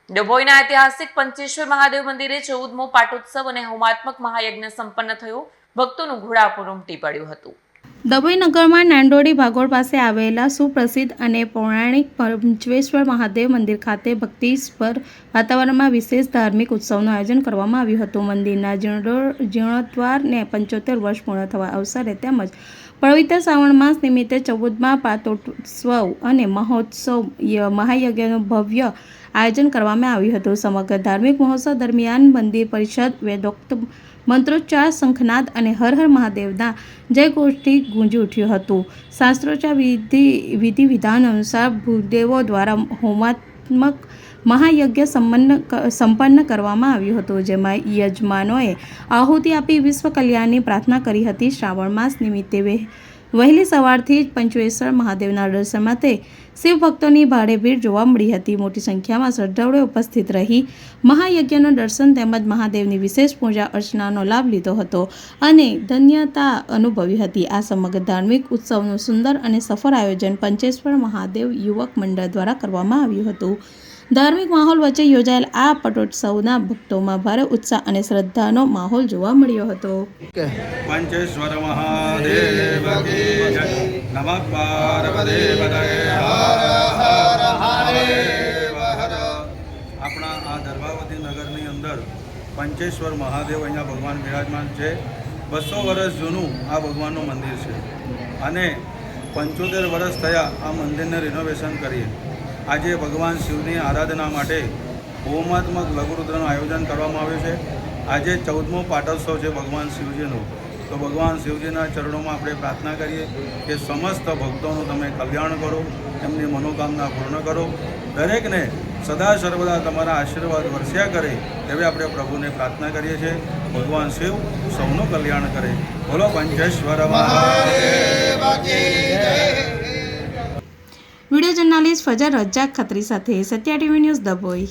ડભોઈના ઐતિહાસિક પંચેશ્વર મહાદેવ મંદિરે 14મો પાટોત્સવ અને હોમાત્મક મહાયજ્ઞ સંપન્ન થયો. ભક્તોનું ઘોડાપુર ઉમટી પડ્યું હતું. ડભોઈ નગરમાં નાંદોડી ભાગોળ પાસે આવેલા સુપ્રસિદ્ધ અને પૌરાણિક પંચેશ્વર મહાદેવ મંદિર ખાતે ભક્તિસભર વાતાવરણમાં વિશેષ ધાર્મિક ઉત્સવનું આયોજન કરવામાં આવ્યું હતું. મંદિરના જીર્ણોદ્ધારને 75 વર્ષ પૂર્ણ થવા અવસરે તેમજ પવિત્ર શ્રાવણ માસ નિમિત્તે 14મા પાટોત્સવ અને મહાયજ્ઞનું ભવ્ય આયોજન કરવામાં આવ્યું હતું. સમગ્ર ધાર્મિક મહોત્સવ દરમિયાન મંદિર પરિષદ વેદોક્ત મંત્રોચ્ચાર, શંખનાદ અને હર હર મહાદેવના જયઘોષથી ગુંજી ઉઠ્યું હતું. શાસ્ત્રોચ્ચાર વિધિ વિધાન અનુસાર ભૂદેવો દ્વારા હોમાત્મક મહાયજ્ઞ સંપન્ન કરવામાં આવ્યું હતું, જેમાં યજમાનોએ આહુતિ આપી વિશ્વ કલ્યાણની પ્રાર્થના કરી હતી. શ્રાવણ માસ નિમિત્તે વહેલી સવારથી જ પંચેશ્વર મહાદેવના દર્શન માટે શિવ ભક્તોની ભારે ભીડ જોવા મળી હતી. મોટી સંખ્યામાં શ્રદ્ધાળુઓ ઉપસ્થિત રહી મહાયજ્ઞનું દર્શન તેમજ મહાદેવની વિશેષ પૂજા અર્ચનાનો લાભ લીધો હતો અને ધન્યતા અનુભવી હતી. આ સમગ્ર ધાર્મિક ઉત્સવનું સુંદર અને સફળ આયોજન પંચેશ્વર મહાદેવ યુવક મંડળ દ્વારા કરવામાં આવ્યું હતું. ધાર્મિક માહોલ વચ્ચે યોજાયેલ આ પાટોત્સવના ભક્તોમાં ભારે ઉત્સાહ અને શ્રદ્ધાનો માહોલ જોવા મળ્યો હતો. પંચેશ્વર મહાદેવ કી જય. નમઃ પાર્વતી પતયે હર હર મહાદેવ હર. આપણા આ દર્ભાવતી નગરની અંદર પંચેશ્વર મહાદેવ અહીંયા ભગવાન બિરાજમાન છે. 200 વર્ષ જૂનું આ ભગવાનનું મંદિર છે અને 75 વર્ષ થયા આ મંદિરને રિનોવેશન કરીએ. આજે ભગવાન શિવની આરાધના માટે હોમાત્મક લઘુરુદ્રનું આયોજન કરવામાં આવ્યું છે. આજે 14મો પાટોત્સવ છે ભગવાન શિવજીનો. તો ભગવાન શિવજીના ચરણોમાં આપણે પ્રાર્થના કરીએ કે સમસ્ત ભક્તોનું તમે કલ્યાણ કરો, એમની મનોકામના પૂર્ણ કરો, દરેકને સદા સર્વદા તમારા આશીર્વાદ વર્ષ્યા કરે એવી આપણે પ્રભુને પ્રાર્થના કરીએ છીએ. ભગવાન શિવ સૌનું કલ્યાણ કરે. બોલો પંચેશ્વર મહાદેવ કી જય. વિડીયો જર્નાલિસ્ટ ફજર રજાક ખત્રી સાથે સત્યા ટીવી ન્યૂઝ ડભોઈ.